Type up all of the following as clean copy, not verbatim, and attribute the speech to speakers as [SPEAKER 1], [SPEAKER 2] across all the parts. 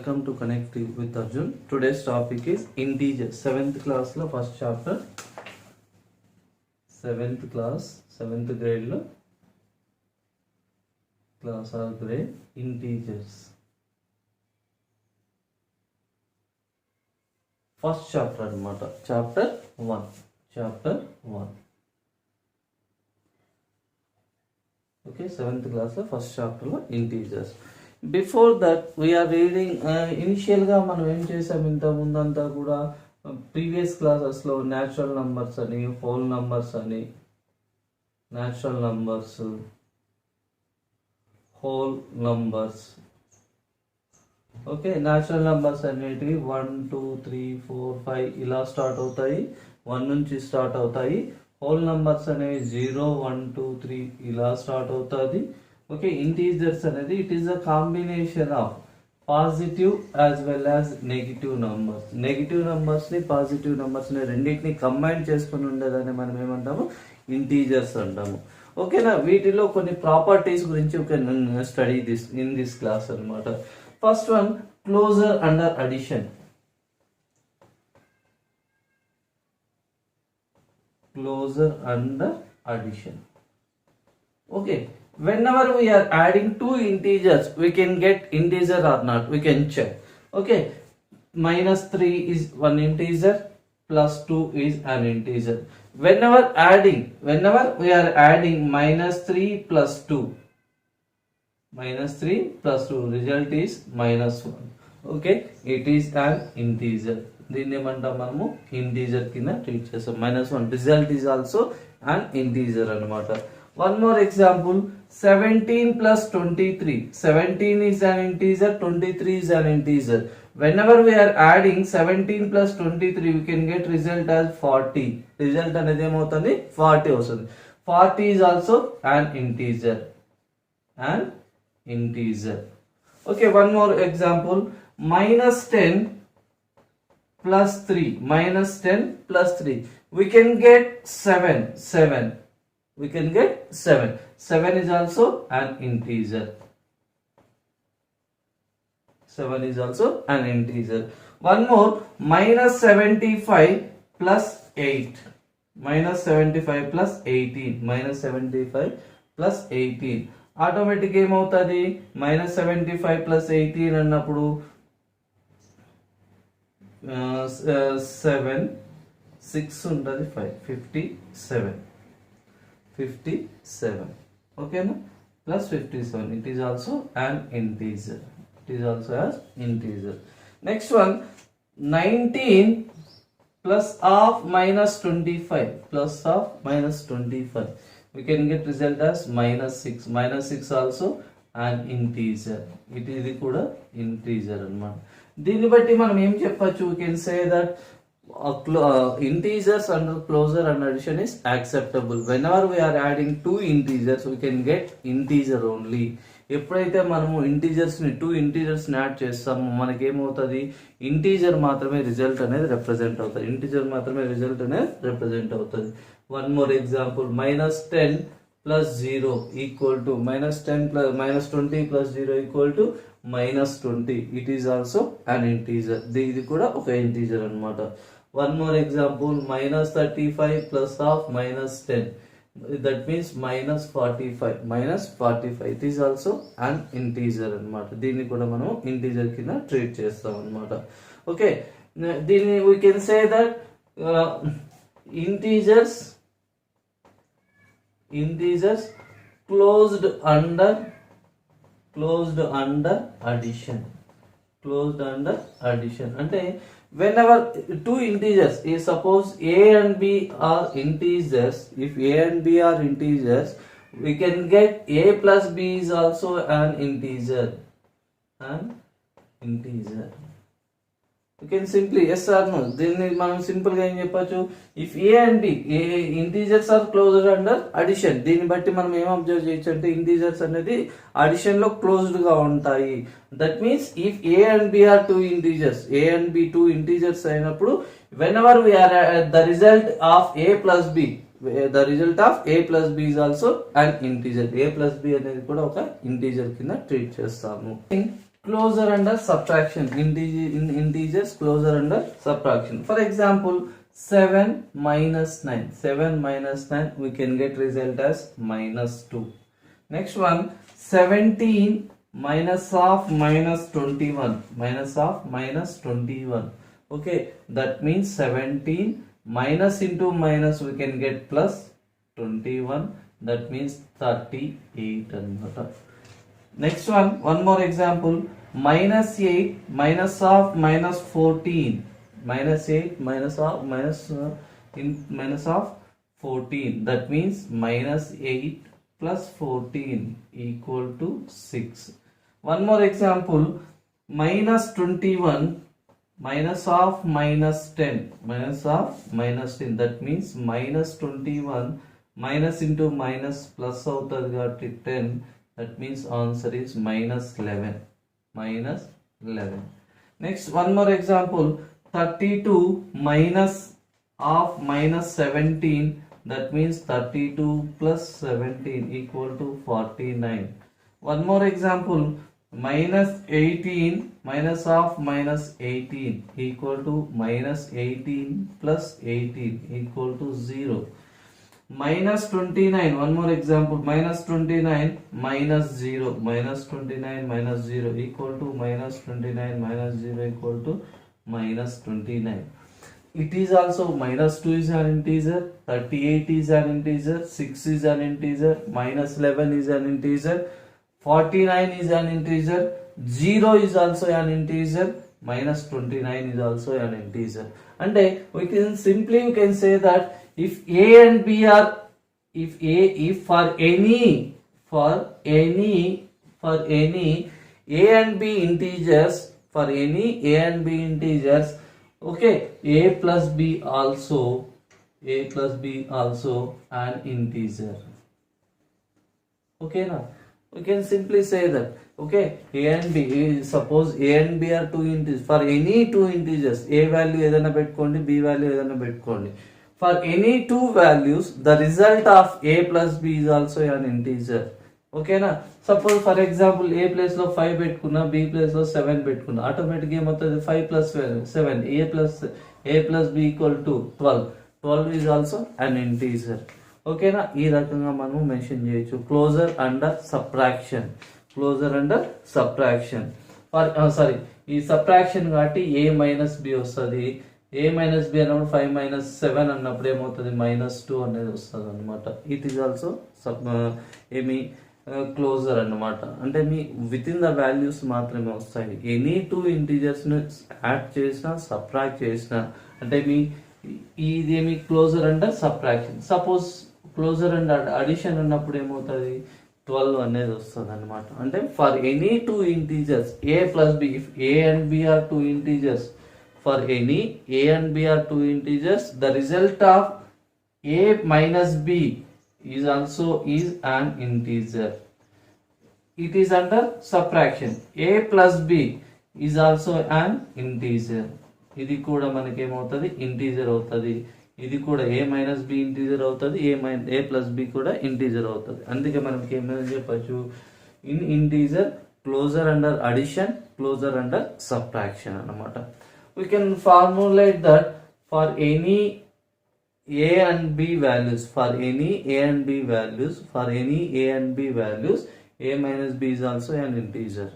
[SPEAKER 1] welcome to Connect with Arjun. Today's topic is integers. 7th class lo first chapter. 7th class, 7th grade lo class or grade integers. First chapter anamata. Chapter 1. Chapter 1. Okay, 7th class lo first chapter lo integers. Before that we are reading initial గా మనం ఏం చేసాం ఇంత ముందంతా కూడా previous classes లో natural numbers అని whole numbers అని natural numbers whole numbers okay natural numbers అనేటివి 1 2 3 4 5 ఇలా స్టార్ట్ అవుతాయి 1 నుంచి స్టార్ట్ అవుతాయి హోల్ నంబర్స్ అనేవి 0 1 2 3 ఇలా స్టార్ట్ అవుతాది okay integers అనేది it is a combination of positive as well as negative numbers ని positive numbers ని రెండింటిని కంబైన్ చేసుకొని ఉండేదాన్ని మనం ఏమంటాము ఇంటీజర్స్ అంటాము ఓకేనా వీటిలో కొన్ని ప్రాపర్టీస్ గురించి ఒక స్టడీ ఇన్ దిస్ క్లాస్ అన్నమాట first one closure under addition okay whenever we are adding two integers we can get integer or not we can check okay -3 is one integer plus 2 is an integer whenever we are adding -3 plus 2 result is -1 okay it is an integer దీన్ని ఏమంటాం మనము integer కింద treat చేస్తాం -1 result is also an integer అన్నమాట one more example 17 plus 23 17 is an integer 23 is an integer whenever we are adding 17 plus 23 we can get result as 40 result అనేది ఏమవుతుంది 40 వస్తుంది 40 is also an integer okay one more example -10 plus 3 we can get 7 7 is also an integer one more -75 plus 8 -75 plus 18 automatic ఏమవుతుంది -75 plus 18 అన్నప్పుడు 7 6 ఉంటుంది 57 okay no plus 57 it is also an integer next one 19 plus of -25 we can get result as -6 also an integer ఇది కూడా integer అన్నమాట దీన్ని బట్టి మనం ఏం చెప్పొచ్చు we can say that integers under closure and addition is acceptable whenever we are adding two integers we can get integer only ఎప్పుడైతే మనము ఇంటీజర్స్ ని టూ ఇంటీజర్స్ ని యాడ్ చేస్తామో మనకి ఏమవుతుంది ఇంటీజర్ మాత్రమే రిజల్ట్ అనేది రిప్రజెంట్ అవుతుంది one more example -10 plus 0 equal to -10 plus -20 plus 0 equal to -20 it is also an integer ఇది కూడా ఒక ఇంటీజర్ అన్నమాట one more example -35 plus of -10 that means -45 it is also an integer అన్నమాట దీన్ని కూడా మనం ఇంటీజర్ కింద ట్రీట్ చేస్తాం అన్నమాట ఓకే దీన్ని we can say that integers closed under addition అంటే whenever two integers suppose a and b are integers if a and b are integers we can get a plus b is also an integer you can simply yes or no దీన్ని మనం simple గా ఏం చెప్పొచ్చు if a and b integers are closed under addition దీన్ని బట్టి మనం ఏం observe చేయొచ్చు అంటే ఇంటీజర్స్ అనేది అడిషన్ లో క్లోజ్డ్ గా ఉంటాయి that means if a and b are two integers అయినప్పుడు whenever we are the result of a plus b is also an integer a plus b అనేది కూడా ఒక ఇంటీజర్ కింద ట్రీట్ చేస్తాము closure under subtraction, integers closure under subtraction. For example, 7 minus 9, 7 minus 9, we can get result as minus 2. Next one, 17 minus of minus 21, minus of minus 21. Okay, that means 17 minus into minus we can get plus 21, that means 38 anamata. Next one more example, minus 8 minus of minus 14, minus 8 minus of minus of 14, that means minus 8 plus 14 equal to 6. One more example, minus 21 minus of minus 10, minus of minus 10, that means minus 21 minus into minus plus అవుతుంది కాబట్టి 10, that means answer is minus 11, minus 11. Next one more example, 32 minus of minus 17, that means 32 plus 17 equal to 49. One more example, minus 18 minus of minus 18 equal to minus 18 plus 18 equal to 0. Minus 29, one more example, minus 29 minus 0, minus 29 minus 0 equal to minus 29 minus 0 equal to minus 29. It is also minus 2 is an integer, 38 is an integer, 6 is an integer, minus 11 is an integer, 49 is an integer, 0 is also an integer, minus 29 is also an integer. And we can simply say that if A and B are, if for any A and B integers, for any A and B integers, okay, A plus B also an integer. Okay, now we can simply say that, okay, A and B, suppose A and B are two integers, for any two integers, A value ఏదైనా పెట్టుకోండి, B value ఏదైనా పెట్టుకోండి, for any two values the result of A plus B is also an integer. Okay na, suppose for example A place లో 5 పెట్టుకున్నా, B place లో 7 పెట్టుకున్నా, automatic ఏమవుతుంది, 5 plus 7, A plus B equal to 12, 12 is also an integer. ఓకేనా, ఈ రకంగా మనం mention చేయొచ్చు closure under subtraction, closure under subtraction. Sorry, ఈ సబ్ట్రాక్షన్ కాబట్టి A మైనస్ B వస్తుంది. A మైనస్ బి అన్నప్పుడు 5 మైనస్ 7 అన్నప్పుడు ఏమవుతుంది, మైనస్ 2 అనేది వస్తుంది అనమాట. ఇట్ ఈస్ ఆల్సో ఏమి క్లోజర్ అన్నమాట. అంటే మీ విత్ ఇన్ ద వాల్యూస్ మాత్రమే వస్తాయి. ఎనీ టూ ఇంటీజర్స్ని యాడ్ చేసినా సబ్ట్రాక్ట్ చేసినా అంటే మీ ఇదేమి closure under subtraction. Suppose closure and addition ఉన్నప్పుడు ఏమవుతుంది, 12 అనేది వస్తుంది అనమాట. అంటే for any two integers A plus B, if A and B are two integers, for any A and B are two integers, the result of A minus B is also is an integer. It is under subtraction. A plus B is also an integer. ఇది కూడా మనకి ఏమవుతుంది, integer అవుతుంది. ఇది కూడా A minus B integer అవుతుంది, A plus B కూడా integer అవుతుంది. అందుకే మనకి ఏమైనా చెప్పచ్చు, in integer, closure under addition, closure under subtraction అన్నమాట. We can formulate that for any A and B values, for any A and B values, for any A and B values, A minus B is also an integer.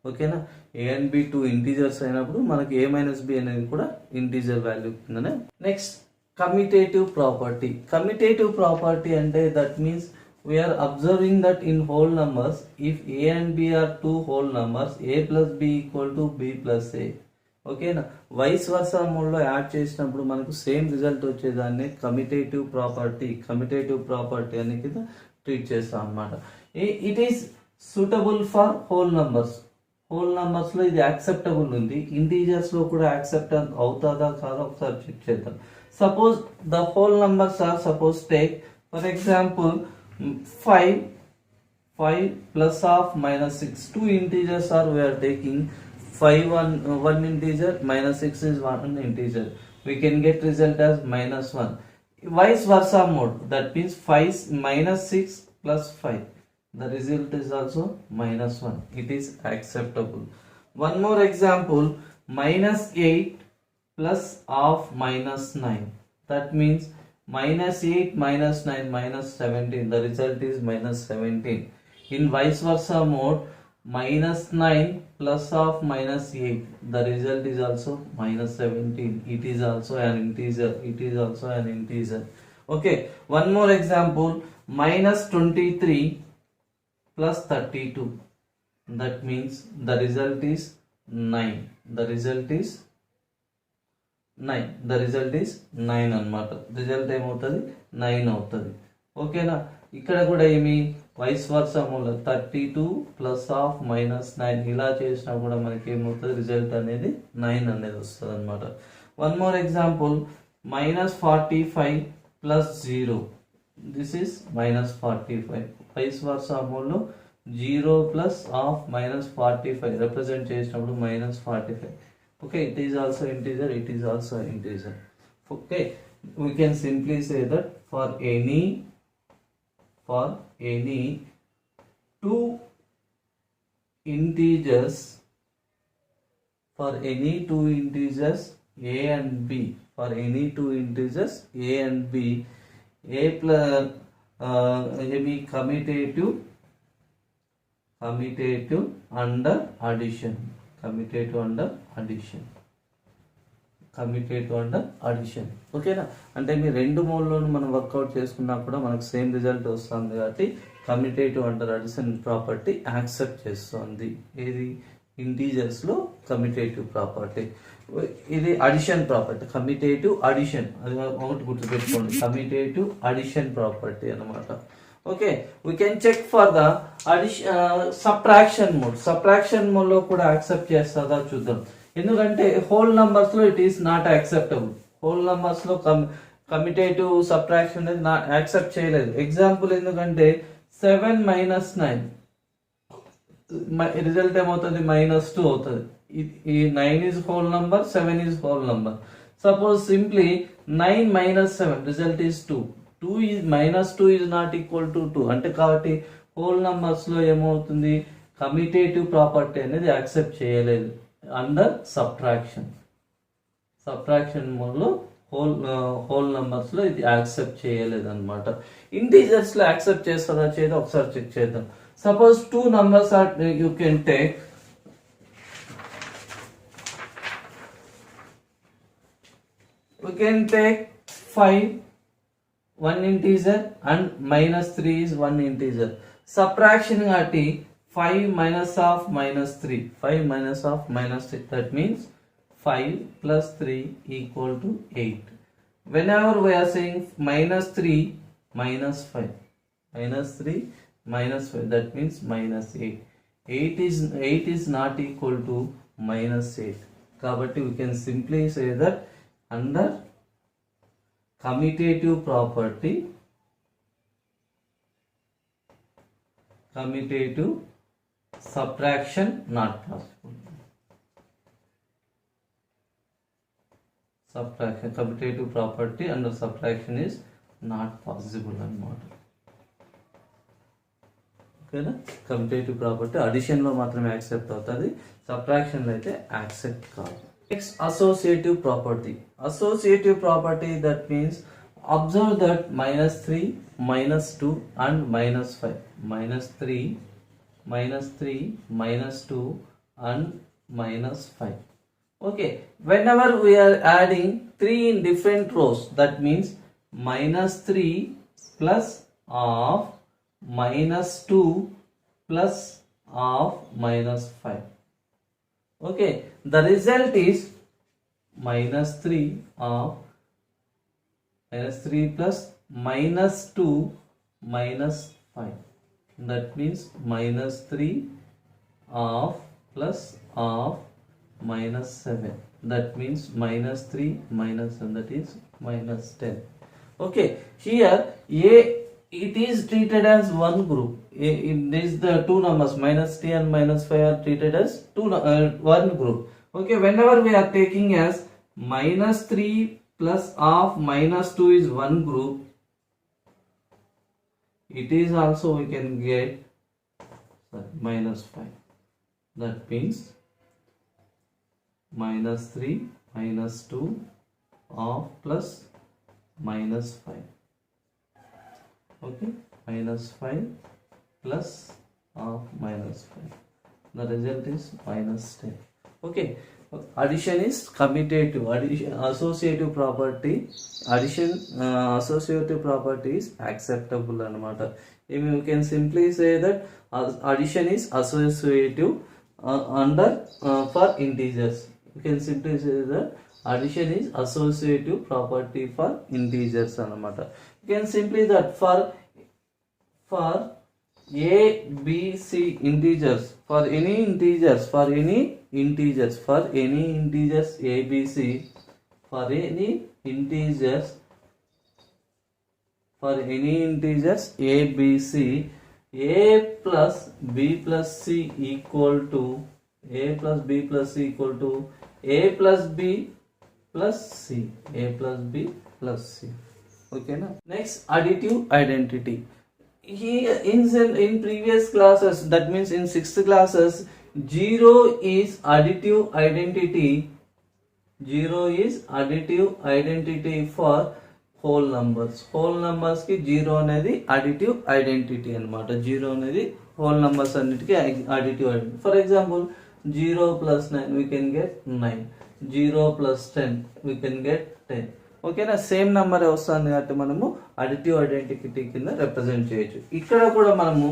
[SPEAKER 1] Okay na, A and B two integers అయినప్పుడు మనకి A minus B అనేది కూడా integer value కిందనే. Next commutative property. Commutative property అంటే that means we are observing that in whole numbers, if A and B are two whole numbers, A plus B equal to B plus A. ఓకేనా, vice versa మోడ్లో add చేసినప్పుడు మనకు same result వచ్చేదాన్ని commutative property అని కింద treat చేస్తాం అనమాట. It is suitable for whole నంబర్స్లో ఇది యాక్సెప్టబుల్ ఉంది. ఇంటీజర్స్లో కూడా యాక్సెప్ట్ అవుతుందా కాదా ఒకసారి చెక్ చేద్దాం. Suppose the whole numbers are, suppose take for example 5 plus of minus 6, two integers are we are taking. 5 one integer, minus 6 is one integer. We can get result as minus 1. Vice versa mode, that means 5 minus 6 plus 5. the result is also minus 1. It is acceptable. One more example, minus 8 plus of minus 9. That means minus 8 minus 9 minus 17. The result is minus 17. In vice versa mode, minus 9 plus of minus 8. The result is also minus 17. It is also an integer. It is also an integer. Okay. One more example, minus 23 plus 32. That means the result is 9. The result is 9. The result is 9 అన్నమాట. Result ఏమవుతుంది 9 అవుతుంది. ఓకేనా. ఇక్కడ కూడా ఏమి vice versa మూల 32 plus of minus 9 ఇలా చేసినా కూడా మనకి ఏమవుతుంది రిజల్ట్ అనేది 9 అనేది వస్తుంది అనమాట. One more example, minus 45 plus 0. This is minus 45. Vice versa మూలలో 0 plus of minus 45 represent చేసినప్పుడు minus 45. Okay, it is also integer, it is also integer. Okay, we can simply say that for any two integers, for any two integers a and b, for any two integers a and b, a plus be commutative under addition. Commutative under addition. ఓకేనా. అంటే మీ రెండు మోడ్లను మనం work out చేసుకున్నా కూడా మనకు same result వస్తుంది కాబట్టి commutative under addition property accept చేస్తుంది. ఇది ఇంటీజర్స్ లో కమ్యూటేటివ్ ప్రాపర్టీ. ఇది అడిషన్ ప్రాపర్టీ, కమ్యూటేటివ్ అడిషన్. అది ఒకటి గుర్తుపెట్టుకోండి, కమ్యూటేటివ్ అడిషన్ ప్రాపర్టీ అన్నమాట. Okay, we can check for the subtraction mode. Subtraction mode లో కూడా యాక్సెప్ట్ చేస్తుందా చూద్దాం. ఎందుకంటే హోల్ నంబర్స్ లో it is not acceptable. Whole numbers లో కమ్యూటేటివ్ సబ్ట్రాక్షన్ అనేది యాక్సెప్ట్ చేయలేదు. ఎగ్జాంపుల్ ఎందుకంటే 7 minus 9 రిజల్ట్ ఏమవుతుంది -2 అవుతుంది. ఈ 9 is whole number, 7 is whole number. Suppose simply 9 minus 7 result is 2. 2 is -2 is not equal to 2. అంటే కాబట్టి హోల్ నంబర్స్ లో ఏమవుతుంది కమ్యూటేటివ్ ప్రాపర్టీ అనేది యాక్సెప్ట్ చేయలేదు అండర్ సబ్ట్రాక్షన్ మోడ్ లో హోల్ నంబర్స్ లో ఇది యాక్సెప్ట్ చేయలేదు అనమాట. ఇంటీజర్స్ లో యాక్సెప్ట్ చేస్తుందా చేయదో ఒకసారి చెక్ చేద్దాం. Suppose 2 numbers are you can take. We can take 5, one integer, and -3 is one integer. Subtraction ati 5 minus of -3. 5 minus of -3. That means 5 plus 3 equal to 8. Whenever we are saying -3 minus 5, -3 minus 5, that means -8. 8 is not equal to -8. Kabatti we can simply say that under commutative property, commutative subtraction not possible. Subtraction, commutative property under subtraction is not possible అన్నమాట. ఓకేనా. Commutative property addition లో మాత్రమే accept అవుతుంది, subtraction లో అయితే accept కాదు. Next, associative property. Associative property, that means observe that -3, -2 and -5. -3, -2 and -5. Okay, whenever we are adding 3 in different rows, that means -3 plus of -2 plus of -5. Okay, the result is -3 plus -2 -5. That means -3 of plus of -7. That means -3 -7, that is -10. Okay, here it is treated as one group. In this the two numbers -3 and -5 are treated as one group. Okay, whenever we are taking as -3 plus of -2 is one group, it is also we can get minus 5. That means minus 3 minus 2 half plus minus 5. Okay, minus 5 plus half minus 5. The result is minus 10. Okay, addition is commutative. Addition associative property. Addition associative property is acceptable anamata. You can simply say that addition is associative for integers. You can simply say that addition is associative property for integers anamata. You can simply that for a, b, c integers, for any integers a, b, c, for any integers a, b, c, a plus b plus c equal to a plus b plus c equal to a plus b plus c, okay na? Next, additive identity. Here in previous classes, that means in 6th classes, 0 is additive identity. 0 is additive identity for whole numbers. Whole numbers ki 0 అనేది additive identity అన్నమాట. 0 అనేది whole numbers అన్నిటికీ additive identity. For example, 0 plus 9 we can get 9. 0 plus 10 we can get 10. ఓకేనా? Same number వస్తుంది కాబట్టి మనము additive identity కింద represent చేయొచ్చు. ఇక్కడ కూడా మనము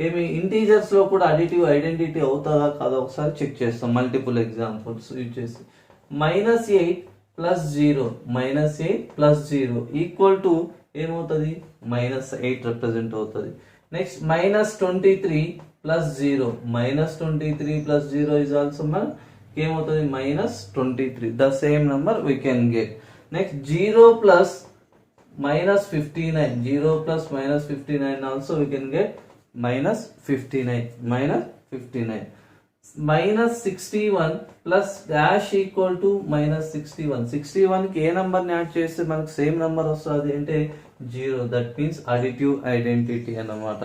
[SPEAKER 1] ఏమి ఇంటీజర్స్ లో కూడా అడిటివ్ ఐడెంటిటీ అవుతుందా కాదా ఒకసారి చెక్ చేస్తాం. మల్టిపుల్ ఎగ్జాంపుల్స్ యూజ్ చేసి -8 ప్లస్ 0 ఈక్వల్ టు ఏమవుతుంది? -8 రిప్రజెంట్ అవుతుంది. Next -23 plus 0 plus 0 is also మనకి ఏమవుతుంది? -23. The same number we can get. Next, 0 plus minus 59. 0 plus minus 59 also we can get -59. Minus 61 plus dash equal to -61. 61 కి ఏ number ని add చేస్తే మనకు same number వస్తుంది అంటే 0. దట్ మీన్స్ అడిటివ్ ఐడెంటిటీ అన్నమాట.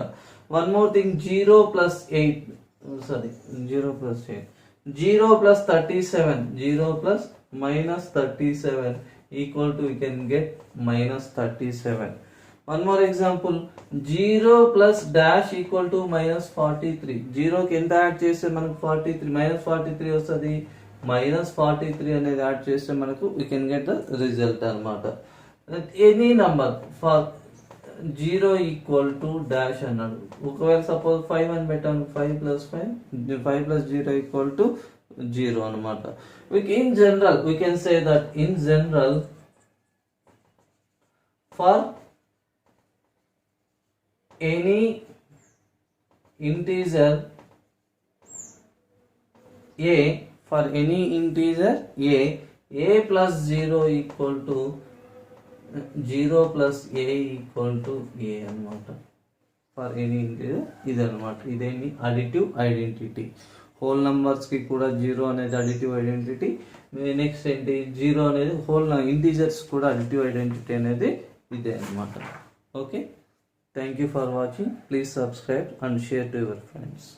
[SPEAKER 1] One more thing, 0 plus 8. 0 plus 8. 0 plus 37. 0 plus -37 equal to we can get -37. One more example, 0 plus dash equal to -43. 0 కి ఎంత add చేస్తే మనకు 43 -43 వస్తుంది. -43 అనేది యాడ్ చేస్తే మనకు we can get the result అన్నమాట. Any number for 0 equal to dash అన్నాడు. ఒకవేళ సపోజ్ 5 అని పెట్టాను, 5 plus 0 ఈక్వల్ టు 0 అన్నమాట. In general, we can say that in general, for any integer a, a plus 0 equal to 0 plus a equal to a అన్నమాట. For any integer ఇది అన్నమాట. ఇదేమి additive identity. Whole numbers కి కూడా 0 అనేది additive identity. Next ఏంటి? 0 అనేది whole integers కూడా అడిటివ్ ఐడెంటిటీ అనేది ఇదే అన్నమాట. Okay, thank you for watching. Please subscribe and share to your friends.